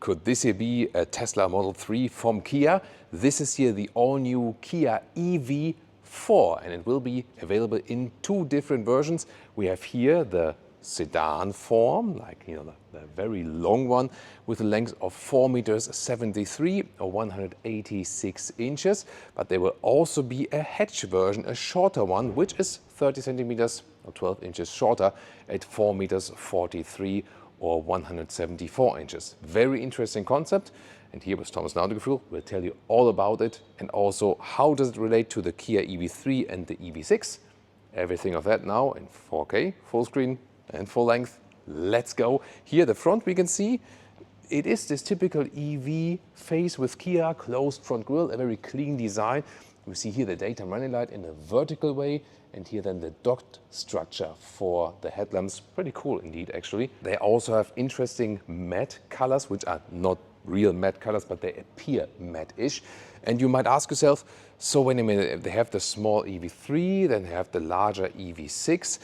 Could this here be a Tesla Model 3 from Kia? This is here the all-new Kia EV4, and it will be available in two different versions. We have here the sedan form, like the very long one, with a length of 4.73 meters or 186 inches. But there will also be a hatch version, a shorter one, which is 30 centimeters or 12 inches shorter at 4.43 meters or 174 inches. Very interesting concept. And here with Thomas we'll tell you all about it, and also how does it relate to the Kia EV3 and the EV6. Everything of that now in 4K, full screen and full length. Let's go. Here the front we can see it is this typical EV face with Kia, closed front grille, a very clean design. We see here the daytime running light in a vertical way, and here then the docked structure for the headlamps. Pretty cool indeed, actually. They also have interesting matte colors, which are not real matte colors, but they appear matte-ish. And you might ask yourself, so wait a minute, they have the small EV3, then they have the larger EV6,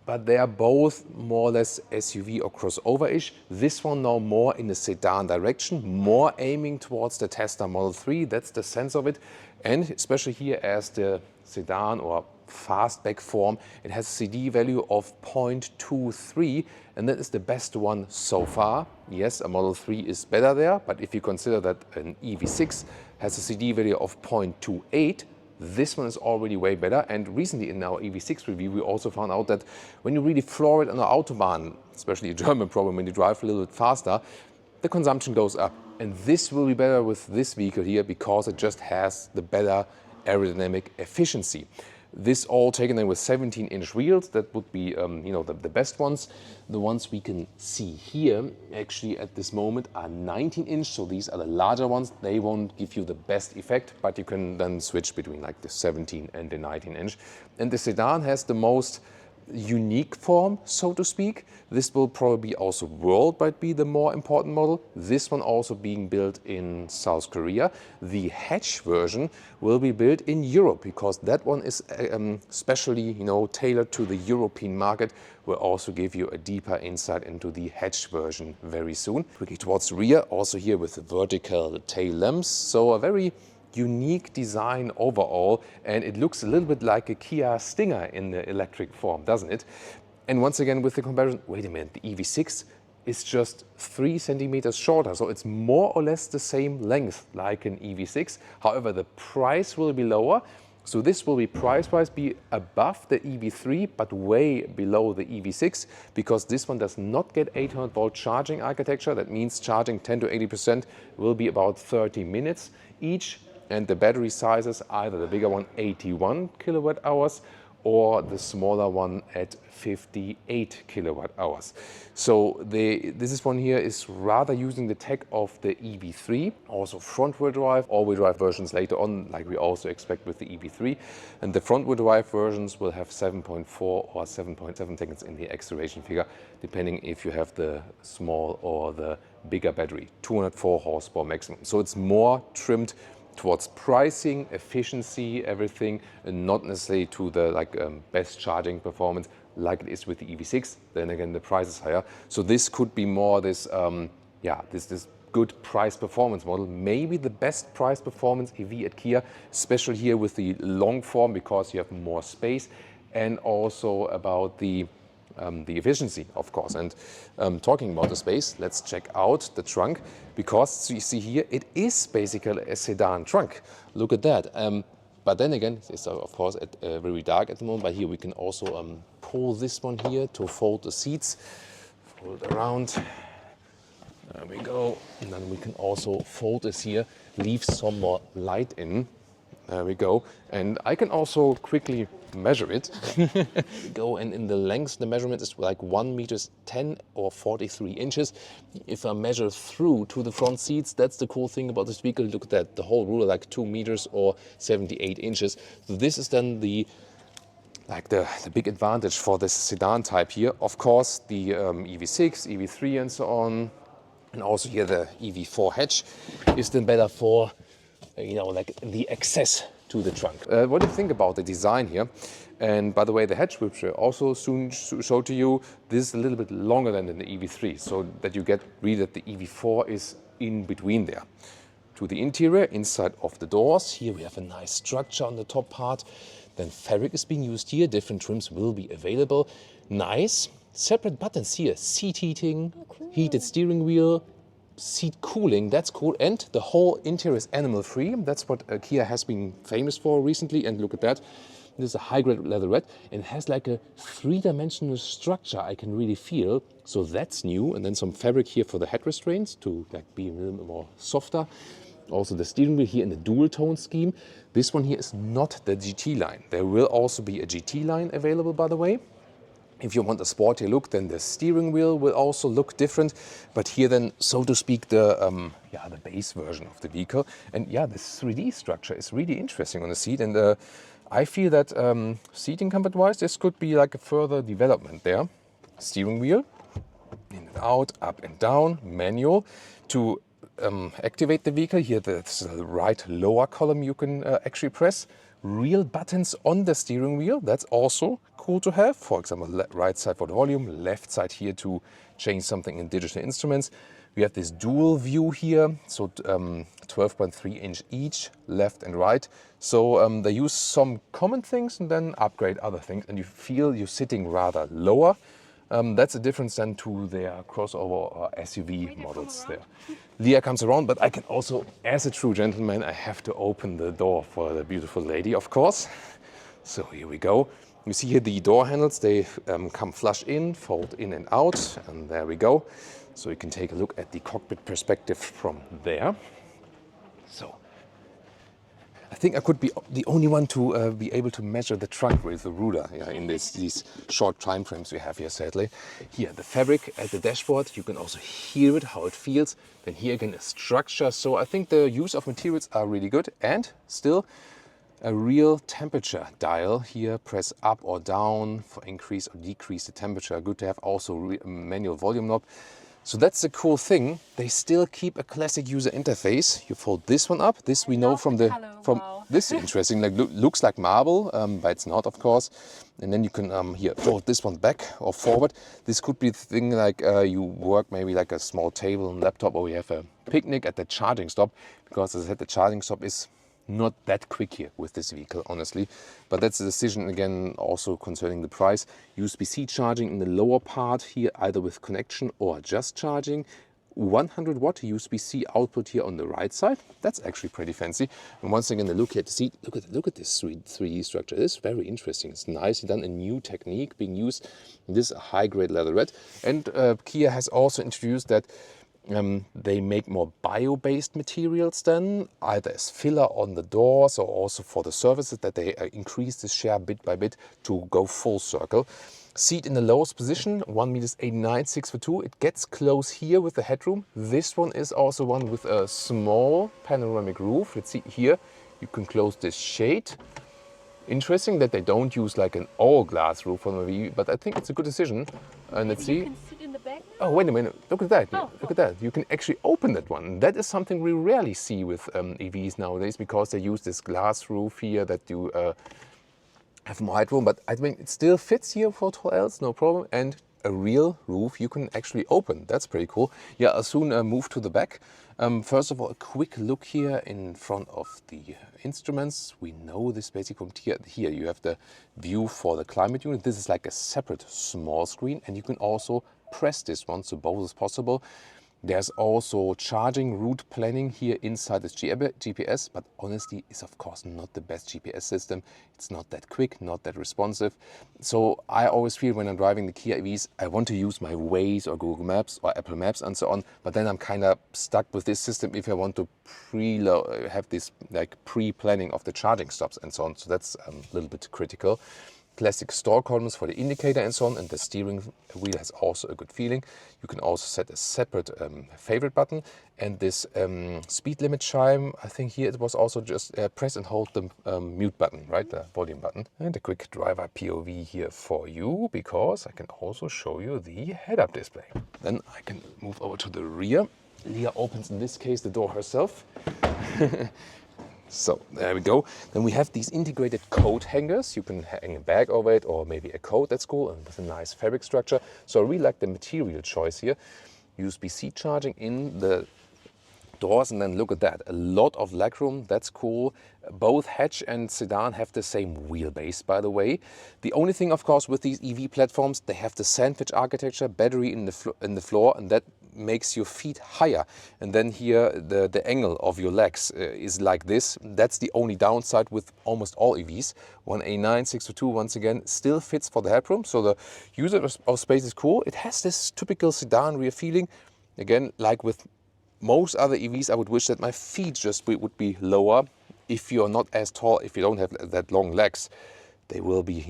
but they are both more or less SUV or crossover-ish. This one now more in the sedan direction, more aiming towards the Tesla Model 3. That's the sense of it. And especially here as the sedan or fastback form, it has a CD value of 0.23, and that is the best one so far. Yes, a Model 3 is better there, but if you consider that an EV6 has a CD value of 0.28, this one is already way better. And recently in our EV6 review, we also found out that when you really floor it on the Autobahn, especially a German problem, when you drive a little bit faster, the consumption goes up. And this will be better with this vehicle here because it just has the better aerodynamic efficiency. This all taken in with 17-inch wheels. That would be the best ones. The ones we can see here actually at this moment are 19-inch, so these are the larger ones. They won't give you the best effect, but you can then switch between like the 17 and the 19-inch. And the sedan has the most unique form, so to speak. This will probably also worldwide be the more important model. This one also being built in South Korea. The hatch version will be built in Europe because that one is specially tailored to the European market. We'll also give you a deeper insight into the hatch version very soon. Quickly towards the rear, also here with the vertical tail lamps. So a very unique design overall, and it looks a little bit like a Kia Stinger in the electric form, doesn't it? And once again with the comparison, wait a minute, the EV6 is just 3 centimeters shorter, so it's more or less the same length like an EV6. However, the price will be lower, so this will be price-wise be above the EV3 but way below the EV6 because this one does not get 800-volt charging architecture. That means charging 10 to 80% will be about 30 minutes each. And the battery sizes, either the bigger one 81 kilowatt hours or the smaller one at 58 kilowatt hours. So this one here is rather using the tech of the EV3, also front-wheel drive, all-wheel drive versions later on, like we also expect with the EV3. And the front-wheel drive versions will have 7.4 or 7.7 seconds in the acceleration figure, depending if you have the small or the bigger battery, 204 horsepower maximum. So it's more trimmed towards pricing, efficiency, everything, and not necessarily to the best charging performance like it is with the EV6. Then again, the price is higher. So this could be more this, this good price performance model. Maybe the best price performance EV at Kia, especially here with the long form because you have more space, and also about the efficiency, of course. And talking about the space, let's check out the trunk, because you see here it is basically a sedan trunk. Look at that. But then again, it's of course very dark at the moment, but here we can also pull this one here to fold the seats, fold around. There we go. And then we can also fold this here, leave some more light in. There we go. And I can also quickly measure it. Go, and in the length, the measurement is like 1 meters 10 or 43 inches. If I measure through to the front seats, that's the cool thing about this vehicle. Look at that, the whole ruler like 2 meters or 78 inches. So this is then the big advantage for this sedan type here. Of course, the EV6, EV3 and so on, and also here the EV4 hatch is then better for like the access to the trunk. What do you think about the design here? And by the way, the hatch, which will also soon show to you, this is a little bit longer than the EV3, so that you get really that the EV4 is in between there. To the interior, inside of the doors, here we have a nice structure on the top part. Then fabric is being used here, different trims will be available. Nice, separate buttons here, seat heating, heated steering wheel, seat cooling, that's cool. And the whole interior is animal free. That's what Kia has been famous for recently. And look at that. This is a high-grade leatherette and it has like a three-dimensional structure I can really feel. So that's new. And then some fabric here for the head restraints to like be a little bit more softer. Also the steering wheel here in the dual tone scheme. This one here is not the GT line. There will also be a GT line available, by the way. If you want a sporty look, then the steering wheel will also look different. But here then, so to speak, the base version of the vehicle. And yeah, this 3D structure is really interesting on the seat. And I feel that seating comfort-wise, this could be like a further development there. Steering wheel, in and out, up and down, manual. To activate the vehicle, here the right lower column you can actually press. Real buttons on the steering wheel, that's also cool to have. For example, right side for the volume, left side here to change something in digital instruments. We have this dual view here, so 12.3 inch each, left and right. So they use some common things and then upgrade other things, and you feel you're sitting rather lower. That's a difference then to their crossover or SUV models there. Leah comes around, but I can also, as a true gentleman, I have to open the door for the beautiful lady, of course. So here we go. You see here the door handles, they come flush in, fold in and out, and there we go. So you can take a look at the cockpit perspective from there. So I think I could be the only one to be able to measure the trunk with the ruler in these short time frames we have here, sadly. Here, the fabric at the dashboard, you can also hear it, how it feels. Then here again, a structure. So I think the use of materials are really good. And still a real temperature dial here. Press up or down for increase or decrease the temperature. Good to have also a manual volume knob. So that's the cool thing. They still keep a classic user interface. You fold this one up. This we know from the this is interesting. Like looks like marble, but it's not, of course. And then you can here fold this one back or forward. This could be the thing like you work maybe like a small table and laptop, or you have a picnic at the charging stop. Because as I said, the charging stop is not that quick here with this vehicle, honestly. But that's a decision again also concerning the price. USB-C charging in the lower part here, either with connection or just charging. 100 watt USB-C output here on the right side. That's actually pretty fancy. And once again, the look at the seat, look at this 3D structure. It is very interesting. It's nicely done, a new technique being used. This high-grade leatherette. And Kia has also introduced that they make more bio-based materials then, either as filler on the doors or also for the surfaces, that they increase the share bit by bit to go full circle. Seat in the lowest position, 1.89 meters, 6'2". It gets close here with the headroom. This one is also one with a small panoramic roof. Let's see here, you can close this shade. Interesting that they don't use like an all-glass roof on the V, but I think it's a good decision. And let's see. You can sit in the back now? Oh, wait a minute. Look at that. Look at that. You can actually open that one. That is something we rarely see with EVs nowadays, because they use this glass roof here that you have more headroom. But I think it still fits here for all else, no problem. And a real roof you can actually open. That's pretty cool. Yeah, I'll soon move to the back. First of all, a quick look here in front of the instruments. We know this basically from here. You have the view for the climate unit. This is like a separate small screen, and you can also press this one, so both is possible. There's also charging route planning here inside this GPS, but honestly, it's of course not the best GPS system. It's not that quick, not that responsive. So I always feel when I'm driving the Kia EVs, I want to use my Waze or Google Maps or Apple Maps and so on, but then I'm kind of stuck with this system if I want to have this like pre-planning of the charging stops and so on. So that's a little bit critical. Classic store columns for the indicator and so on, and the steering wheel has also a good feeling. You can also set a separate favorite button, and this speed limit chime, I think here it was also just press and hold the mute button, right, the volume button. And a quick driver POV here for you, because I can also show you the head-up display. Then I can move over to the rear. Leah opens, in this case, the door herself. So there we go. Then we have these integrated coat hangers. You can hang a bag over it or maybe a coat, that's cool, and with a nice fabric structure. So I really like the material choice here. USB-C charging in the doors, and then look at that, a lot of legroom. That's cool. Both hatch and sedan have the same wheelbase, by the way. The only thing, of course, with these EV platforms, they have the sandwich architecture, battery in the floor, and that makes your feet higher. And then here the angle of your legs is like this. That's the only downside with almost all EVs. 1A9 602 once again still fits for the headroom, so the user of space is cool. It has this typical sedan rear feeling. Again, like with most other EVs, I would wish that my feet just would be lower. If you're not as tall, if you don't have that long legs, they will be,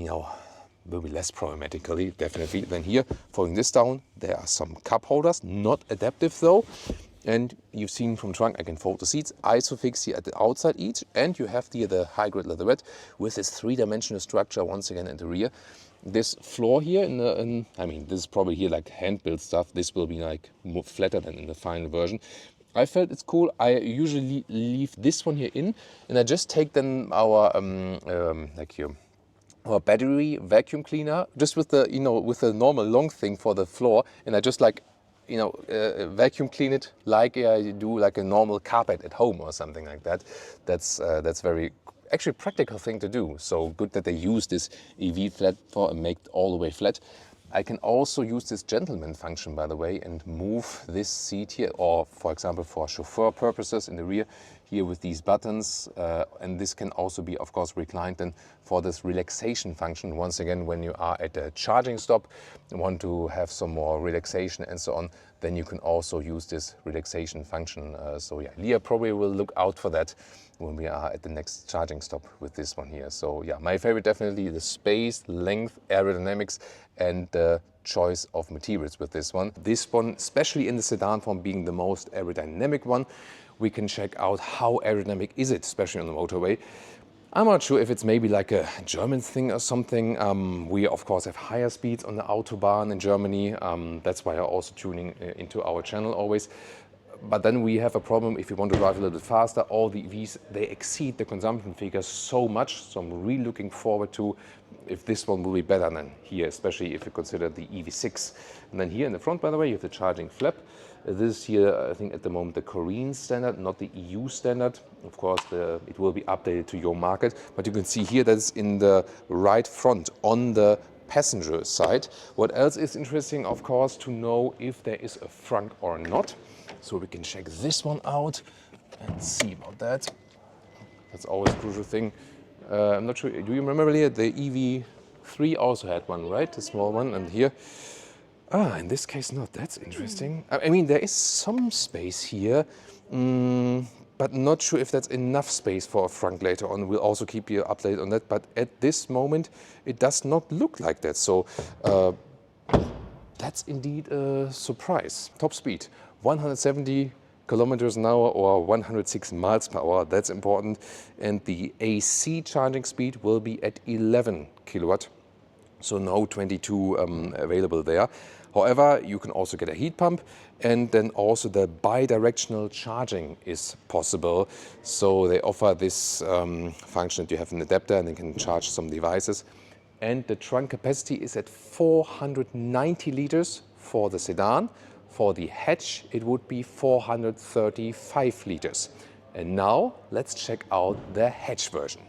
will be less problematically, definitely, than here. Following this down, there are some cup holders, not adaptive though. And you've seen from trunk, I can fold the seats, isofix here at the outside each, and you have the high grade leatherette with this three-dimensional structure once again in the rear. This floor here, I mean, this is probably here like hand-built stuff. This will be like more flatter than in the final version. I felt it's cool. I usually leave this one here in, and I just take then our our battery vacuum cleaner, just with the with the normal long thing for the floor, and I just like vacuum clean it like I do like a normal carpet at home or something like that. That's very actually practical thing to do. So good that they use this EV flat for and make it all the way flat. I can also use this gentleman function, by the way, and move this seat here, or for example, for chauffeur purposes in the rear, here with these buttons. And this can also be, of course, reclined then for this relaxation function. Once again, when you are at a charging stop and want to have some more relaxation and so on, then you can also use this relaxation function. So yeah, Leah probably will look out for that when we are at the next charging stop with this one here. So yeah, my favorite definitely the space, length, aerodynamics, and the choice of materials with this one. This one, especially in the sedan form, being the most aerodynamic one, we can check out how aerodynamic is it, especially on the motorway. I'm not sure if it's maybe like a German thing or something. We of course have higher speeds on the Autobahn in Germany. That's why I'm also tuning into our channel always. But then we have a problem if you want to drive a little bit faster. All the EVs, they exceed the consumption figures so much. So I'm really looking forward to if this one will be better than here, especially if you consider the EV6. And then here in the front, by the way, you have the charging flap. This is here, I think at the moment, the Korean standard, not the EU standard. Of course, it will be updated to your market. But you can see here that it's in the right front on the passenger side. What else is interesting, of course, to know if there is a frunk or not. So we can check this one out and see about that. That's always a crucial thing. I'm not sure, do you remember here the EV3 also had one, right? The small one, and here. In this case not. That's interesting. I mean, there is some space here, but not sure if that's enough space for a frunk later on. We'll also keep you updated on that, but at this moment it does not look like that. So that's indeed a surprise. Top speed, 170 kilometers an hour or 106 miles per hour. That's important. And the AC charging speed will be at 11 kilowatt. So no 22 available there. However, you can also get a heat pump, and then also the bi-directional charging is possible. So they offer this function that you have an adapter and you can charge some devices. And the trunk capacity is at 490 liters for the sedan. For the hatch, it would be 435 liters. And now let's check out the hatch version.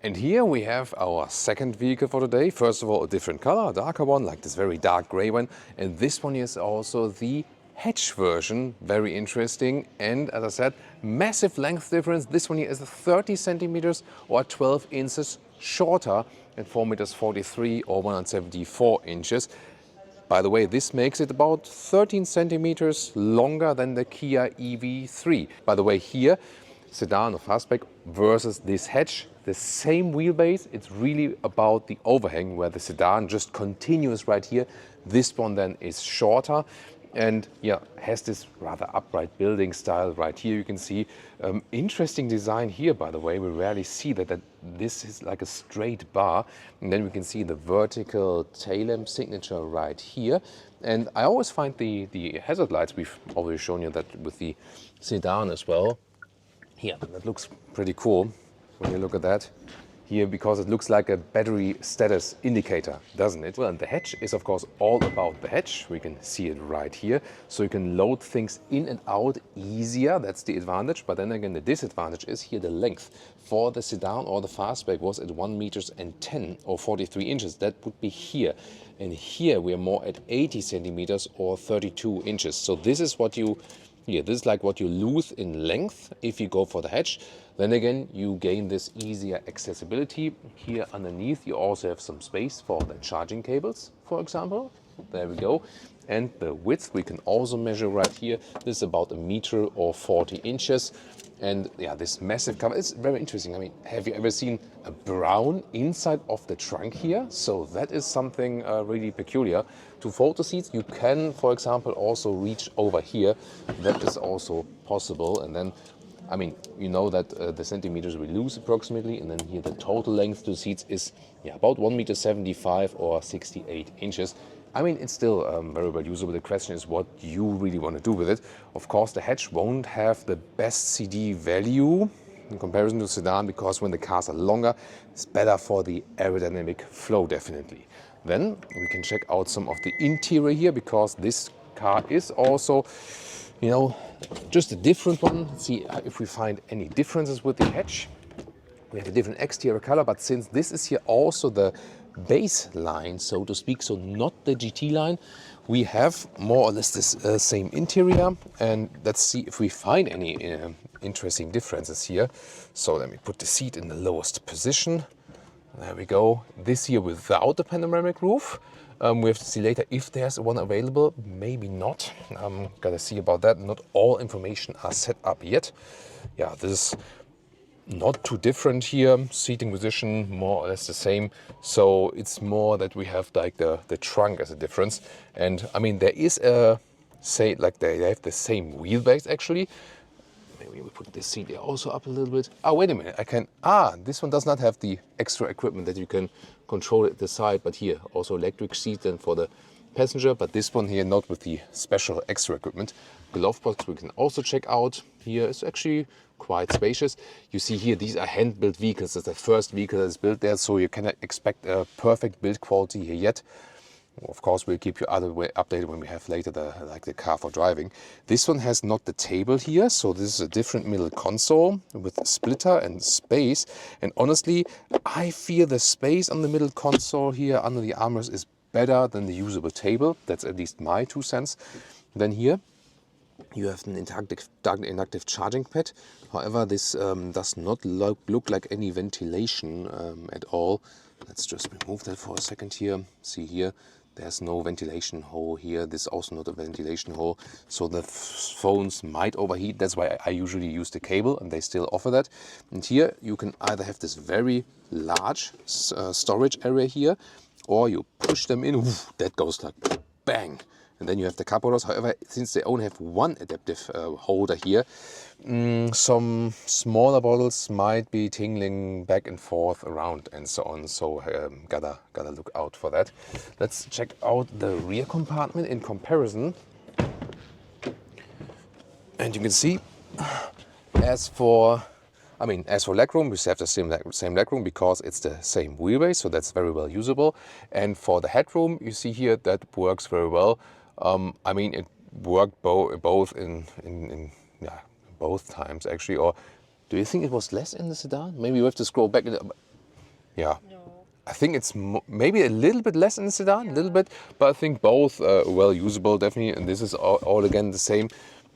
And here we have our second vehicle for today. First of all, a different color, a darker one, like this very dark gray one. And this one is also the hatch version, very interesting. And as I said, massive length difference. This one here is 30 centimeters or 12 inches shorter at 4 meters 43 or 174 inches. By the way, this makes it about 13 centimeters longer than the Kia EV3. By the way, here, sedan or fastback versus this hatch, the same wheelbase. It's really about the overhang where the sedan just continues right here. This one then is shorter and yeah, has this rather upright building style right here. You can see interesting design here, by the way. We rarely see that this is like a straight bar. And then we can see the vertical tail lamp signature right here. And I always find the hazard lights, we've already shown you that with the sedan as well. Here, that looks pretty cool when you look at that. here because it looks like a battery status indicator, doesn't it? Well, and the hatch is of course all about the hatch. We can see it right here. So you can load things in and out easier. That's the advantage. But then again, the disadvantage is here the length. For the sedan or the fastback was at 1 meters and 10 or 43 inches. That would be here. And here we are more at 80 centimeters or 32 inches. So this is what you, this is like what you lose in length if you go for the hatch. Then again, you gain this easier accessibility. Here underneath, you also have some space for the charging cables, for example. There we go. And the width we can also measure right here. This is about 1 meter or 40 inches. And yeah, this massive cover, it's very interesting. I mean, have you ever seen a brown inside of the trunk here? So that is something really peculiar. To fold the seats, you can, for example, also reach over here. That is also possible. And then, I mean, you know that the centimeters we lose approximately, and then here the total length to the seats is about 1 meter 75 or 68 inches. I mean, it's still very well usable. The question is what you really want to do with it. Of course, the hatch won't have the best CD value in comparison to sedan because when the cars are longer, it's better for the aerodynamic flow, definitely. Then we can check out some of the interior here because this car is also, you know, just a different one. Let's see if we find any differences with the hatch. We have a different exterior color, but since this is here also the base line, so to speak, so not the GT line, we have more or less this same interior. And let's see if we find any interesting differences here. So let me put the seat in the lowest position. There we go. This here without the panoramic roof. We have to see later if there's one available, maybe not. Gotta see about that. Not all information are set up yet. Yeah, this is not too different here. Seating position more or less the same. So it's more that we have like the trunk as a difference. And I mean, there is a, say, like they have the same wheelbase actually. Maybe we put this seat also up a little bit. Oh, wait a minute, I can, this one does not have the extra equipment that you can control at the side, but here also electric seat then for the passenger, but this one here not with the special extra equipment. Glove box we can also check out. Here is actually quite spacious. You see here, these are hand-built vehicles. It's the first vehicle that is built there, so you cannot expect a perfect build quality here yet. Of course, we'll keep you updated when we have later the car for driving. This one has not the table here, so this is a different middle console with a splitter and space. And honestly, I feel the space on the middle console here under the armrest is better than the usable table. That's at least my 2 cents. Then here you have an inductive charging pad. However, this does not look like any ventilation at all. Let's just remove that for a second here. See here, there's no ventilation hole here. This is also not a ventilation hole. So the phones might overheat. That's why I usually use the cable, and they still offer that. And here you can either have this very large storage area here, or you push them in, that goes like bang. And then you have the cup holders. However, since they only have one adaptive holder here, some smaller bottles might be tingling back and forth around and so on. So gotta look out for that. Let's check out the rear compartment in comparison. And you can see, as for legroom, we have the same legroom because it's the same wheelbase, so that's very well usable. And for the headroom, you see here that works very well. I mean, it worked both in both times actually. Or do you think it was less in the sedan? Maybe we have to scroll back. Yeah. No. I think it's maybe a little bit less in the sedan, a little bit, but I think both well usable definitely. And this is all again the same.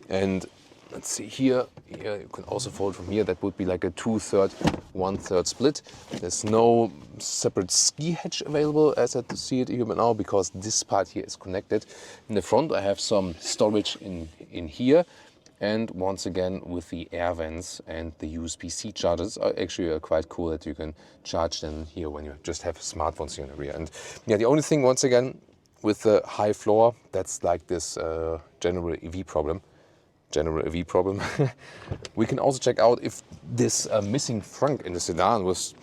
And let's see here. Here you can also fold from here. That would be like a 2/3, 1/3 split. There's no separate ski hatch available as I see it here now because this part here is connected. In the front I have some storage in here. And once again with the air vents and the USB-C chargers are actually quite cool that you can charge them here when you just have smartphones here in the rear. And yeah, the only thing once again with the high floor, that's like this general EV problem. We can also check out if this missing trunk in the sedan was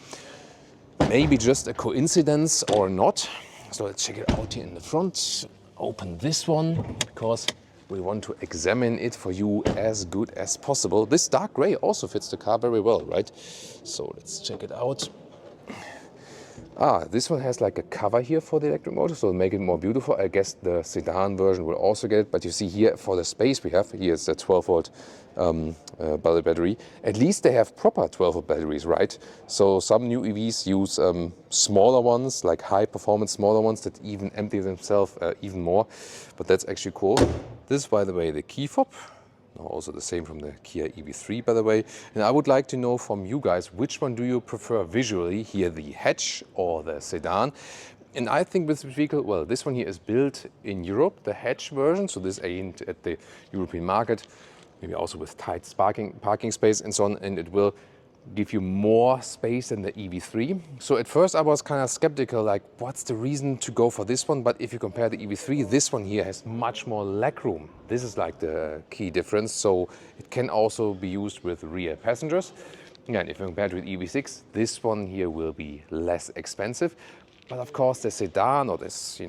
maybe just a coincidence or not. So let's check it out here in the front. Open this one because we want to examine it for you as good as possible. This dark gray also fits the car very well, right? So let's check it out. This one has like a cover here for the electric motor, so make it more beautiful. I guess the sedan version will also get it, but you see here for the space we have, here is a 12-volt battery. At least they have proper 12-volt batteries, right? So some new EVs use smaller ones, like high-performance smaller ones that even empty themselves even more, but that's actually cool. This is, by the way, the key fob. Also the same from the Kia EV3, by the way. And I would like to know from you guys, which one do you prefer visually? Here, the hatch or the sedan? And I think with this vehicle, well, this one here is built in Europe, the hatch version. So this aimed at the European market, maybe also with tight parking space and so on. And it will give you more space than the EV3. So at first I was kind of skeptical, like what's the reason to go for this one? But if you compare the EV3, this one here has much more legroom. This is like the key difference. So it can also be used with rear passengers. And if you compare it with EV6, this one here will be less expensive. But of course the sedan, or this,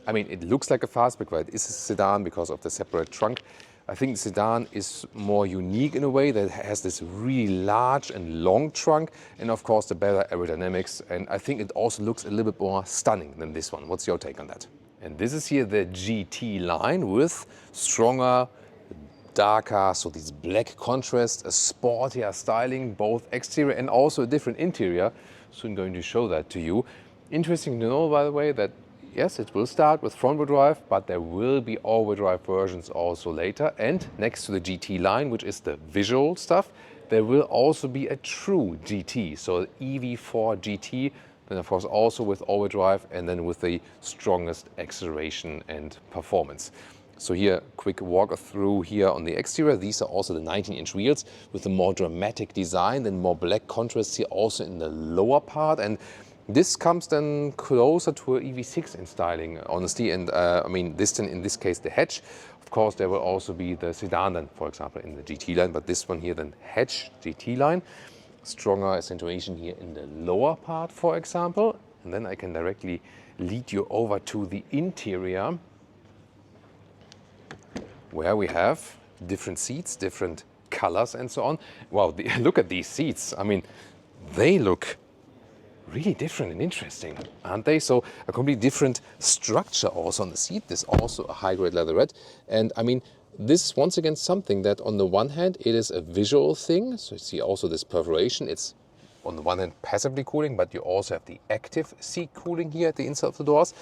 I mean, it looks like a fastback, but it is a sedan because of the separate trunk. I think the sedan is more unique in a way that it has this really large and long trunk, and of course the better aerodynamics. And I think it also looks a little bit more stunning than this one. What's your take on that? And this is here the GT line with stronger, darker, so this black contrast, a sportier styling, both exterior and also a different interior. So I'm going to show that to you. Interesting to know, by the way, that yes, it will start with front-wheel drive, but there will be all-wheel drive versions also later. And next to the GT line, which is the visual stuff, there will also be a true GT. So EV4 GT, then of course also with all-wheel drive and then with the strongest acceleration and performance. So here, quick walk through here on the exterior. These are also the 19-inch wheels with a more dramatic design, then more black contrast here also in the lower part. And this comes then closer to an EV6 in styling, honestly, and I mean this then in this case the hatch. Of course there will also be the sedan then, for example, in the GT line, but this one here then hatch GT line. Stronger accentuation here in the lower part, for example. And then I can directly lead you over to the interior, where we have different seats, different colors and so on. Wow, look at these seats. I mean, they look really different and interesting, aren't they? So a completely different structure also on the seat. This also a high-grade leatherette. And I mean, this is once again something that on the one hand, it is a visual thing. So you see also this perforation. It's on the one hand passively cooling, but you also have the active seat cooling here at the inside of the doors.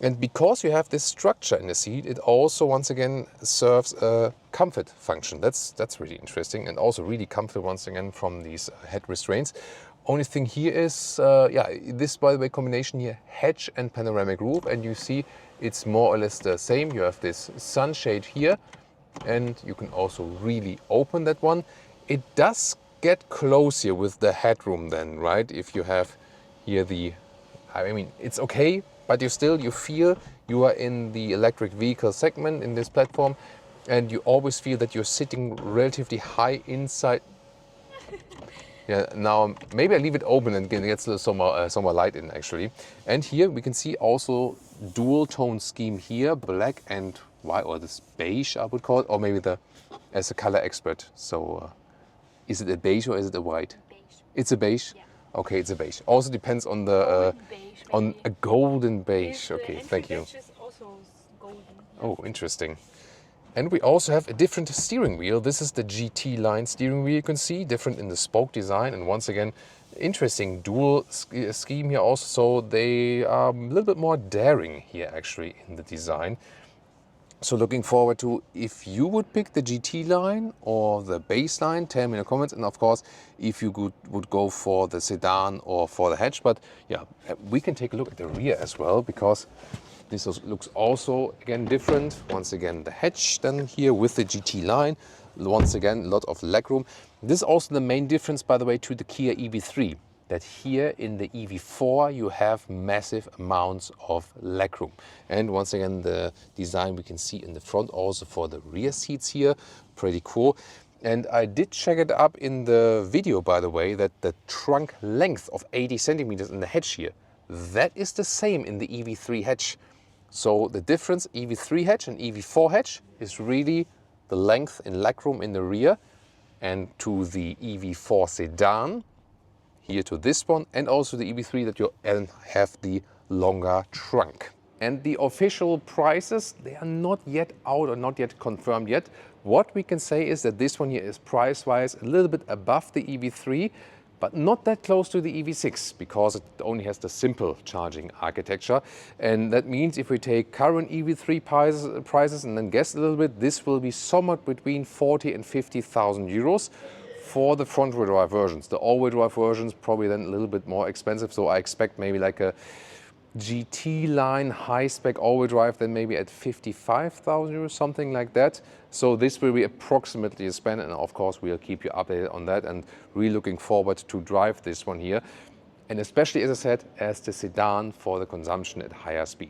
And because you have this structure in the seat, it also once again serves a comfort function. That's really interesting, and also really comfortable once again from these head restraints. Only thing here is, this, by the way, combination here, hatch and panoramic roof, and you see it's more or less the same. You have this sunshade here, and you can also really open that one. It does get close here with the headroom then, right? If you have here I mean, it's okay, but you feel you are in the electric vehicle segment in this platform, and you always feel that you're sitting relatively high inside. Yeah, now maybe I leave it open and get some more light in actually. And here we can see also dual tone scheme here, black and white, or this beige I would call it, or maybe as a color expert. So is it a beige or is it a white? Beige. It's a beige? Yeah. Okay, it's a beige. Also depends on the on a golden beige. Okay, thank you. Also golden. Oh, interesting. And we also have a different steering wheel. This is the GT line steering wheel, you can see, different in the spoke design. And once again, interesting dual scheme here also. So they are a little bit more daring here actually in the design. So looking forward to if you would pick the GT line or the base line, tell me in the comments. And of course, if you would go for the sedan or for the hatch. But yeah, we can take a look at the rear as well, because this looks also, again, different. Once again, the hatch then here with the GT line. Once again, a lot of legroom. This is also the main difference, by the way, to the Kia EV3. That here in the EV4, you have massive amounts of legroom. And once again, the design we can see in the front also for the rear seats here. Pretty cool. And I did check it up in the video, by the way, that the trunk length of 80 centimeters in the hatch here, that is the same in the EV3 hatch. So the difference, EV3 hatch and EV4 hatch, is really the length in legroom in the rear. And to the EV4 sedan, here to this one, and also the EV3 that you have the longer trunk. And the official prices, they are not yet out or not yet confirmed yet. What we can say is that this one here is price-wise a little bit above the EV3, but not that close to the EV6 because it only has the simple charging architecture. And that means if we take current EV3 prices and then guess a little bit, this will be somewhat between 40 and 50,000 euros for the front-wheel drive versions. The all-wheel drive versions probably then a little bit more expensive, so I expect maybe like a GT line high-spec all-wheel drive then maybe at 55,000 euros, something like that. So this will be approximately a spend, and of course we'll keep you updated on that, and really looking forward to drive this one here. And especially, as I said, as the sedan for the consumption at higher speed.